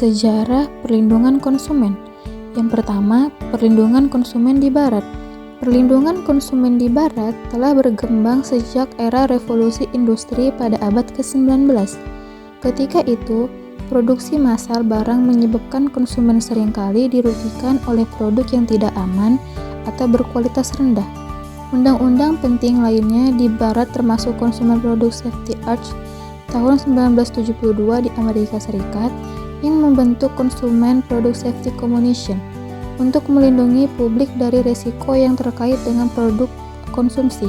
Sejarah perlindungan konsumen. Yang pertama, perlindungan konsumen di Barat. Perlindungan konsumen di Barat telah berkembang sejak era revolusi industri pada abad ke-19. Ketika itu, produksi massal barang menyebabkan konsumen seringkali dirugikan oleh produk yang tidak aman atau berkualitas rendah. Undang-undang penting lainnya di Barat termasuk Consumer Product Safety Act tahun 1972 di Amerika Serikat yang membentuk Consumer Product Safety Commission untuk melindungi publik dari risiko yang terkait dengan produk konsumsi.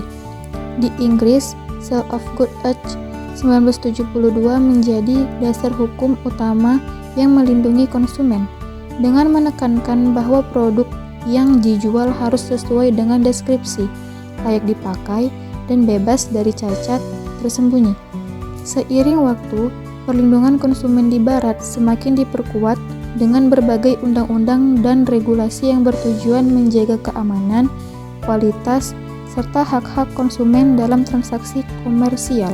Di Inggris, Sale of Goods Act 1972 menjadi dasar hukum utama yang melindungi konsumen, dengan menekankan bahwa produk yang dijual harus sesuai dengan deskripsi, layak dipakai, dan bebas dari cacat tersembunyi. Seiring waktu, perlindungan konsumen di Barat semakin diperkuat dengan berbagai undang-undang dan regulasi yang bertujuan menjaga keamanan, kualitas, serta hak-hak konsumen dalam transaksi komersial.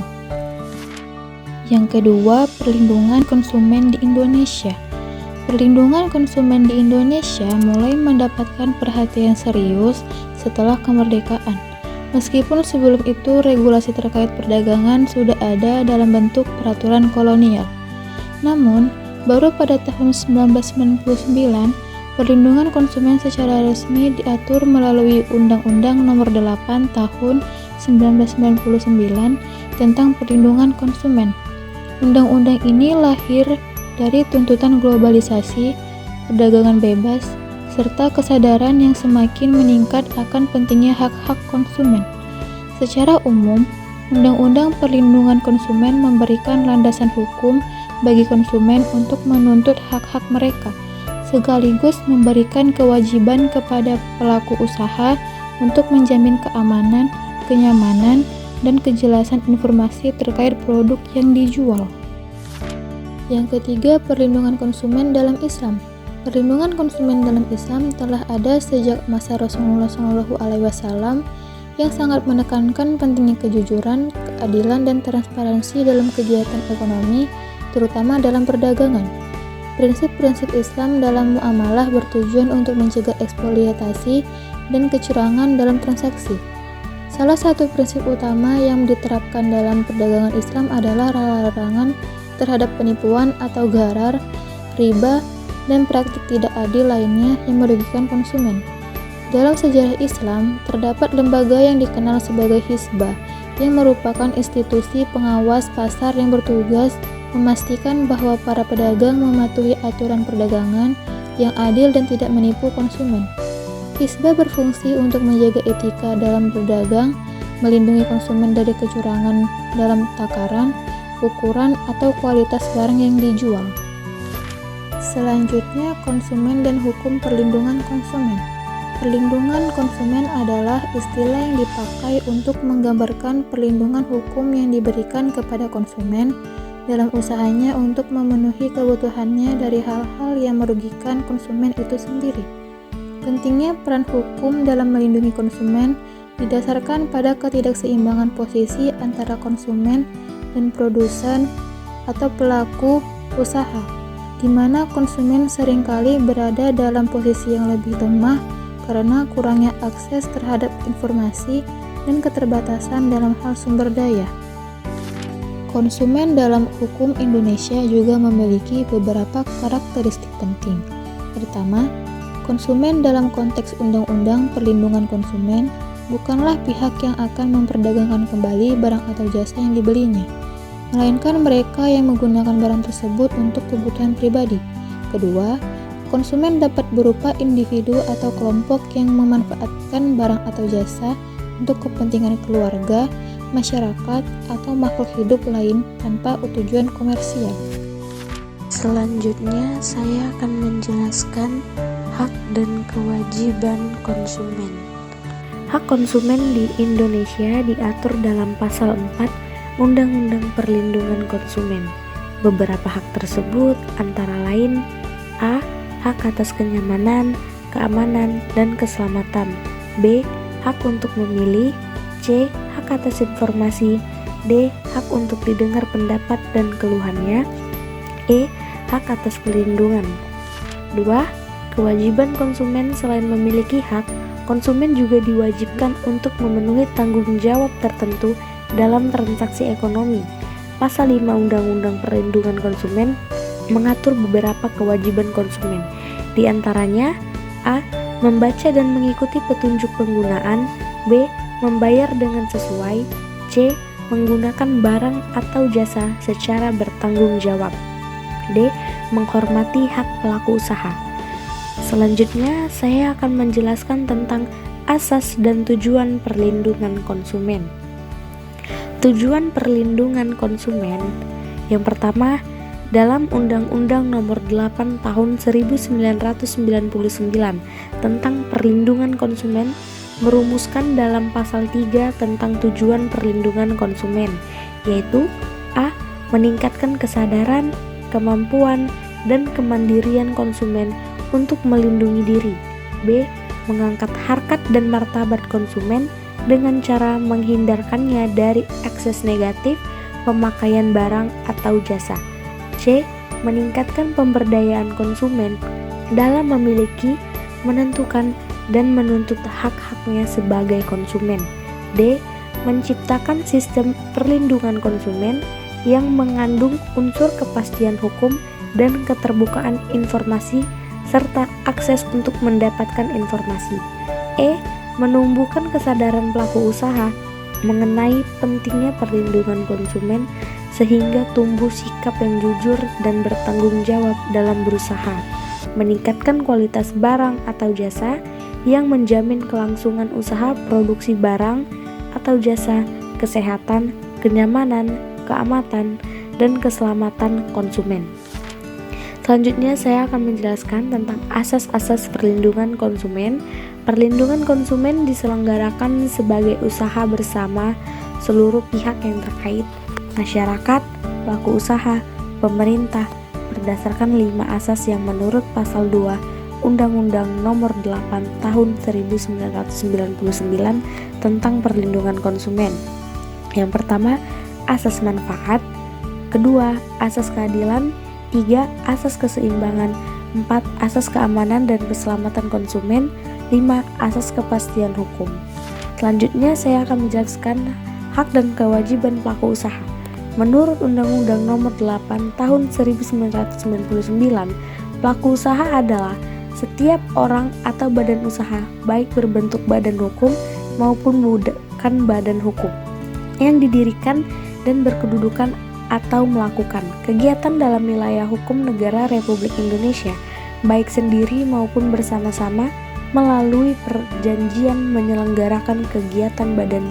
Yang kedua, perlindungan konsumen di Indonesia. Perlindungan konsumen di Indonesia mulai mendapatkan perhatian serius setelah kemerdekaan. Meskipun sebelum itu regulasi terkait perdagangan sudah ada dalam bentuk peraturan kolonial. Namun, baru pada tahun 1999, perlindungan konsumen secara resmi diatur melalui Undang-Undang Nomor 8 Tahun 1999 tentang perlindungan konsumen. Undang-undang ini lahir dari tuntutan globalisasi, perdagangan bebas, serta kesadaran yang semakin meningkat akan pentingnya hak-hak konsumen. Secara umum, Undang-Undang Perlindungan Konsumen memberikan landasan hukum bagi konsumen untuk menuntut hak-hak mereka, sekaligus memberikan kewajiban kepada pelaku usaha untuk menjamin keamanan, kenyamanan, dan kejelasan informasi terkait produk yang dijual. Yang ketiga, perlindungan konsumen dalam Islam. Perlindungan konsumen dalam Islam telah ada sejak masa Rasulullah SAW yang sangat menekankan pentingnya kejujuran, keadilan, dan transparansi dalam kegiatan ekonomi, terutama dalam perdagangan. Prinsip-prinsip Islam dalam muamalah bertujuan untuk mencegah eksploitasi dan kecurangan dalam transaksi. Salah satu prinsip utama yang diterapkan dalam perdagangan Islam adalah larangan terhadap penipuan atau gharar, riba, dan praktik tidak adil lainnya yang merugikan konsumen. Dalam sejarah Islam, terdapat lembaga yang dikenal sebagai Hizbah, yang merupakan institusi pengawas pasar yang bertugas memastikan bahwa para pedagang mematuhi aturan perdagangan yang adil dan tidak menipu konsumen. Hizbah berfungsi untuk menjaga etika dalam berdagang, melindungi konsumen dari kecurangan dalam takaran, ukuran, atau kualitas barang yang dijual. Selanjutnya, konsumen dan hukum perlindungan konsumen. Perlindungan konsumen adalah istilah yang dipakai untuk menggambarkan perlindungan hukum yang diberikan kepada konsumen dalam usahanya untuk memenuhi kebutuhannya dari hal-hal yang merugikan konsumen itu sendiri. Pentingnya peran hukum dalam melindungi konsumen didasarkan pada ketidakseimbangan posisi antara konsumen dan produsen atau pelaku usaha, di mana konsumen seringkali berada dalam posisi yang lebih lemah karena kurangnya akses terhadap informasi dan keterbatasan dalam hal sumber daya. Konsumen dalam hukum Indonesia juga memiliki beberapa karakteristik penting. Pertama, konsumen dalam konteks Undang-Undang Perlindungan Konsumen bukanlah pihak yang akan memperdagangkan kembali barang atau jasa yang dibelinya, melainkan mereka yang menggunakan barang tersebut untuk kebutuhan pribadi. Kedua, konsumen dapat berupa individu atau kelompok yang memanfaatkan barang atau jasa untuk kepentingan keluarga, masyarakat, atau makhluk hidup lain tanpa tujuan komersial. Selanjutnya, saya akan menjelaskan hak dan kewajiban konsumen. Hak konsumen di Indonesia diatur dalam pasal 4 Undang-Undang Perlindungan Konsumen. Beberapa hak tersebut antara lain: A. Hak atas kenyamanan, keamanan, dan keselamatan. B. Hak untuk memilih. C. Hak atas informasi. D. Hak untuk didengar pendapat dan keluhannya. E. hak atas perlindungan. 2. Kewajiban konsumen. Selain memiliki hak, konsumen juga diwajibkan untuk memenuhi tanggung jawab tertentu dalam transaksi ekonomi. Pasal 5 Undang-Undang Perlindungan Konsumen mengatur beberapa kewajiban konsumen. Di antaranya: A. Membaca dan mengikuti petunjuk penggunaan. B. Membayar dengan sesuai. C. Menggunakan barang atau jasa secara bertanggung jawab. D. Menghormati hak pelaku usaha. Selanjutnya, saya akan menjelaskan tentang asas dan tujuan perlindungan konsumen. Tujuan perlindungan konsumen yang pertama, dalam Undang-Undang Nomor 8 Tahun 1999 tentang Perlindungan Konsumen merumuskan dalam pasal 3 tentang tujuan perlindungan konsumen, yaitu A. Meningkatkan kesadaran, kemampuan, dan kemandirian konsumen untuk melindungi diri. B. Mengangkat harkat dan martabat konsumen dengan cara menghindarkannya dari akses negatif pemakaian barang atau jasa. C. Meningkatkan pemberdayaan konsumen dalam memiliki, menentukan, dan menuntut hak-haknya sebagai konsumen. D. Menciptakan sistem perlindungan konsumen yang mengandung unsur kepastian hukum dan keterbukaan informasi serta akses untuk mendapatkan informasi. E. Menumbuhkan kesadaran pelaku usaha mengenai pentingnya perlindungan konsumen sehingga tumbuh sikap yang jujur dan bertanggung jawab dalam berusaha, meningkatkan kualitas barang atau jasa yang menjamin kelangsungan usaha produksi barang atau jasa, kesehatan, kenyamanan, keamanan, dan keselamatan konsumen. Selanjutnya saya akan menjelaskan tentang asas-asas perlindungan konsumen. Perlindungan konsumen diselenggarakan sebagai usaha bersama seluruh pihak yang terkait, masyarakat, pelaku usaha, pemerintah, berdasarkan 5 asas yang menurut pasal 2 Undang-Undang Nomor 8 Tahun 1999 tentang Perlindungan Konsumen. Yang pertama, asas manfaat. Kedua, asas keadilan. 3. Asas keseimbangan. 4. Asas keamanan dan keselamatan konsumen. 5. Asas kepastian hukum. Selanjutnya saya akan menjelaskan hak dan kewajiban pelaku usaha. Menurut Undang-Undang Nomor 8 Tahun 1999, pelaku usaha adalah setiap orang atau badan usaha, baik berbentuk badan hukum maupun bukan badan hukum, yang didirikan dan berkedudukan atau melakukan kegiatan dalam wilayah hukum negara Republik Indonesia, baik sendiri maupun bersama-sama melalui perjanjian menyelenggarakan kegiatan badan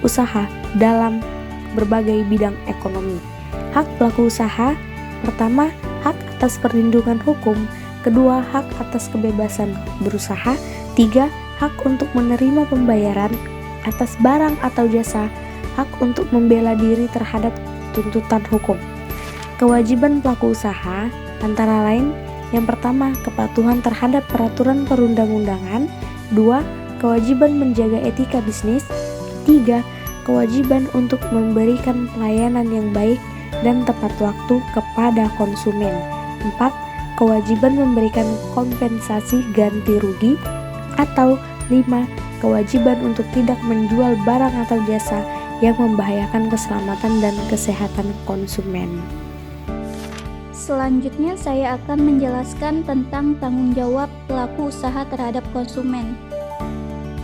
usaha dalam berbagai bidang ekonomi. Hak pelaku usaha: pertama, hak atas perlindungan hukum. Kedua, hak atas kebebasan berusaha. 3. Hak untuk menerima pembayaran atas barang atau jasa. Hak untuk membela diri terhadap tuntutan hukum. Kewajiban pelaku usaha antara lain: yang pertama, kepatuhan terhadap peraturan perundang-undangan. 2. Kewajiban menjaga etika bisnis. 3. Kewajiban untuk memberikan pelayanan yang baik dan tepat waktu kepada konsumen. 4. Kewajiban memberikan kompensasi ganti rugi. Atau 5. Kewajiban untuk tidak menjual barang atau jasa yang membahayakan keselamatan dan kesehatan konsumen. Selanjutnya saya akan menjelaskan tentang tanggung jawab pelaku usaha terhadap konsumen.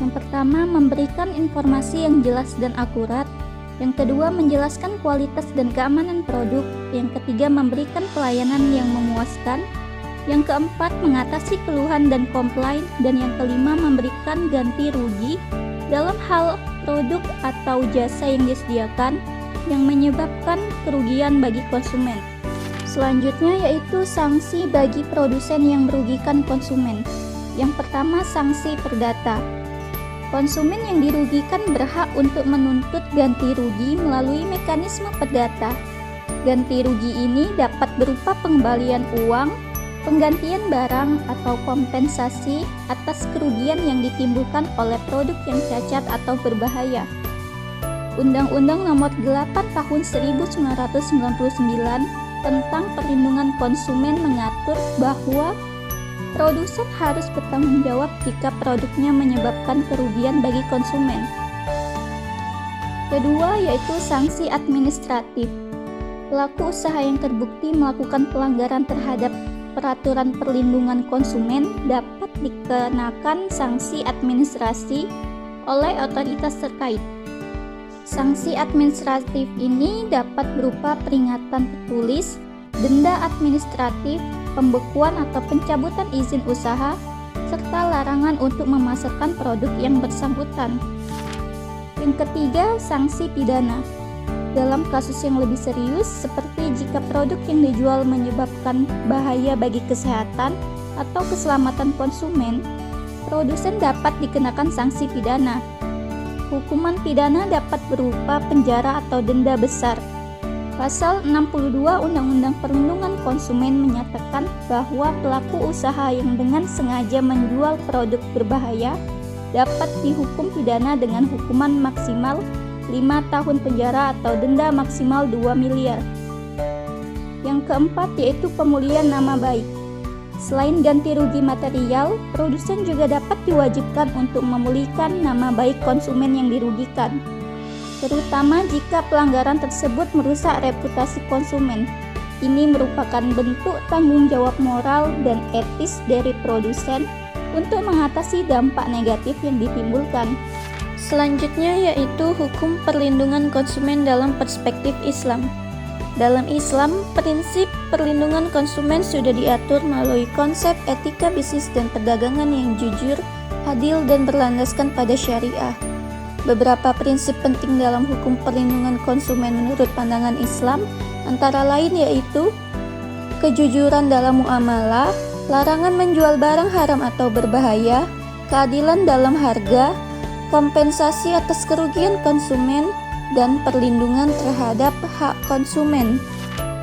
Yang pertama, memberikan informasi yang jelas dan akurat. Yang kedua, menjelaskan kualitas dan keamanan produk. Yang ketiga, memberikan pelayanan yang memuaskan. Yang keempat, mengatasi keluhan dan komplain. Dan yang kelima, memberikan ganti rugi dalam hal produk atau jasa yang disediakan yang menyebabkan kerugian bagi konsumen. Selanjutnya yaitu sanksi bagi produsen yang merugikan konsumen. Yang pertama, sanksi perdata. Konsumen yang dirugikan berhak untuk menuntut ganti rugi melalui mekanisme perdata. Ganti rugi ini dapat berupa pengembalian uang, penggantian barang, atau kompensasi atas kerugian yang ditimbulkan oleh produk yang cacat atau berbahaya. Undang-Undang Nomor 8 Tahun 1999 tentang perlindungan konsumen mengatur bahwa produsen harus bertanggung jawab jika produknya menyebabkan kerugian bagi konsumen. Kedua yaitu sanksi administratif. Pelaku usaha yang terbukti melakukan pelanggaran terhadap peraturan perlindungan konsumen dapat dikenakan sanksi administrasi oleh otoritas terkait. Sanksi administratif ini dapat berupa peringatan tertulis, denda administratif, pembekuan atau pencabutan izin usaha, serta larangan untuk memasarkan produk yang bersangkutan. Yang ketiga, sanksi pidana. Dalam kasus yang lebih serius, seperti jika produk yang dijual menyebabkan bahaya bagi kesehatan atau keselamatan konsumen, produsen dapat dikenakan sanksi pidana. Hukuman pidana dapat berupa penjara atau denda besar. Pasal 62 Undang-Undang Perlindungan Konsumen menyatakan bahwa pelaku usaha yang dengan sengaja menjual produk berbahaya dapat dihukum pidana dengan hukuman maksimal 5 tahun penjara atau denda maksimal 2 miliar. Yang keempat yaitu pemulihan nama baik. Selain ganti rugi material, produsen juga dapat diwajibkan untuk memulihkan nama baik konsumen yang dirugikan, terutama jika pelanggaran tersebut merusak reputasi konsumen. Ini merupakan bentuk tanggung jawab moral dan etis dari produsen untuk mengatasi dampak negatif yang ditimbulkan. Selanjutnya yaitu hukum perlindungan konsumen dalam perspektif Islam. Dalam Islam, prinsip perlindungan konsumen sudah diatur melalui konsep etika bisnis dan perdagangan yang jujur, adil, dan berlandaskan pada syariah. Beberapa prinsip penting dalam hukum perlindungan konsumen menurut pandangan Islam antara lain yaitu kejujuran dalam muamalah, larangan menjual barang haram atau berbahaya, keadilan dalam harga, kompensasi atas kerugian konsumen, dan perlindungan terhadap hak konsumen.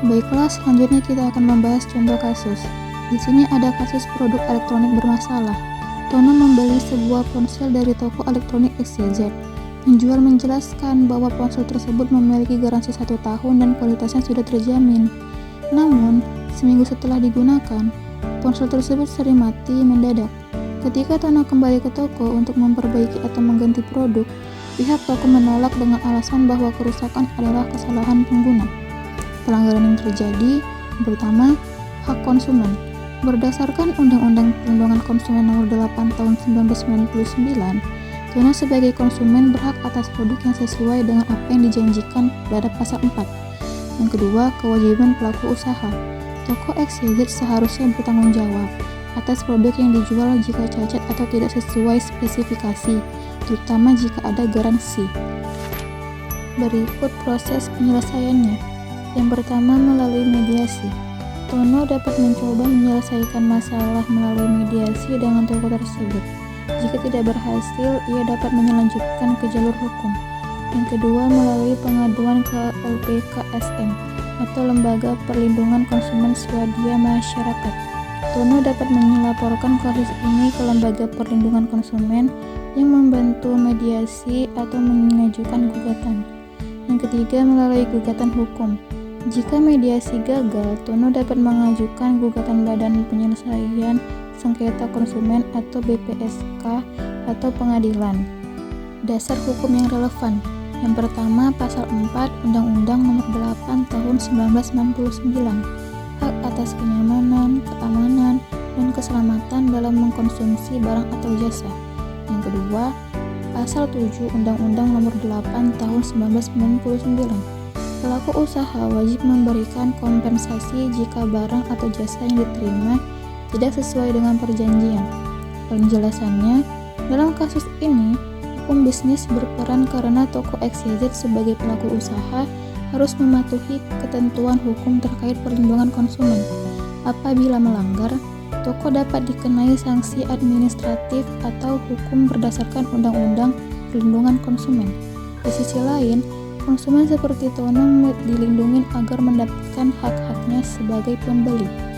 Baiklah, selanjutnya kita akan membahas contoh kasus. Di sini ada kasus produk elektronik bermasalah. Tono membeli sebuah ponsel dari toko elektronik XYZ. Penjual menjelaskan bahwa ponsel tersebut memiliki garansi 1 tahun dan kualitasnya sudah terjamin. Namun, seminggu setelah digunakan, ponsel tersebut sering mati mendadak. Ketika Tono kembali ke toko untuk memperbaiki atau mengganti produk, pihak toko menolak dengan alasan bahwa kerusakan adalah kesalahan pengguna. Pelanggaran yang terjadi, pertama, hak konsumen. Berdasarkan Undang-Undang Perlindungan Konsumen Nomor 8 Tahun 1999, Tono sebagai konsumen berhak atas produk yang sesuai dengan apa yang dijanjikan pada pasal 4. Yang kedua, kewajiban pelaku usaha. Toko XYZ seharusnya bertanggung jawab atas produk yang dijual jika cacat atau tidak sesuai spesifikasi, terutama jika ada garansi. Berikut proses penyelesaiannya. Yang pertama, melalui mediasi. Tono dapat mencoba menyelesaikan masalah melalui mediasi dengan toko tersebut. Jika tidak berhasil, ia dapat melanjutkan ke jalur hukum. Yang kedua, melalui pengaduan ke LPKSM atau Lembaga Perlindungan Konsumen Swadaya Masyarakat. Tono dapat melaporkan kasus ini ke Lembaga Perlindungan Konsumen yang membantu mediasi atau mengajukan gugatan. Yang ketiga, melalui gugatan hukum. Jika mediasi gagal, Tono dapat mengajukan gugatan Badan Penyelesaian Sengketa Konsumen atau BPSK atau pengadilan. Dasar hukum yang relevan. Yang pertama, Pasal 4 Undang-Undang Nomor 8 Tahun 1999. Hak atas kenyamanan, keamanan, dan keselamatan dalam mengkonsumsi barang atau jasa. Yang kedua, Pasal 7 Undang-Undang Nomor 8 Tahun 1999. Pelaku usaha wajib memberikan kompensasi jika barang atau jasa yang diterima tidak sesuai dengan perjanjian. Penjelasannya, dalam kasus ini, hukum bisnis berperan karena toko XYZ sebagai pelaku usaha harus mematuhi ketentuan hukum terkait perlindungan konsumen. Apabila melanggar, toko dapat dikenai sanksi administratif atau hukum berdasarkan Undang-Undang Perlindungan Konsumen. Di sisi lain, konsumen seperti Tono dilindungi agar mendapatkan hak-haknya sebagai pembeli.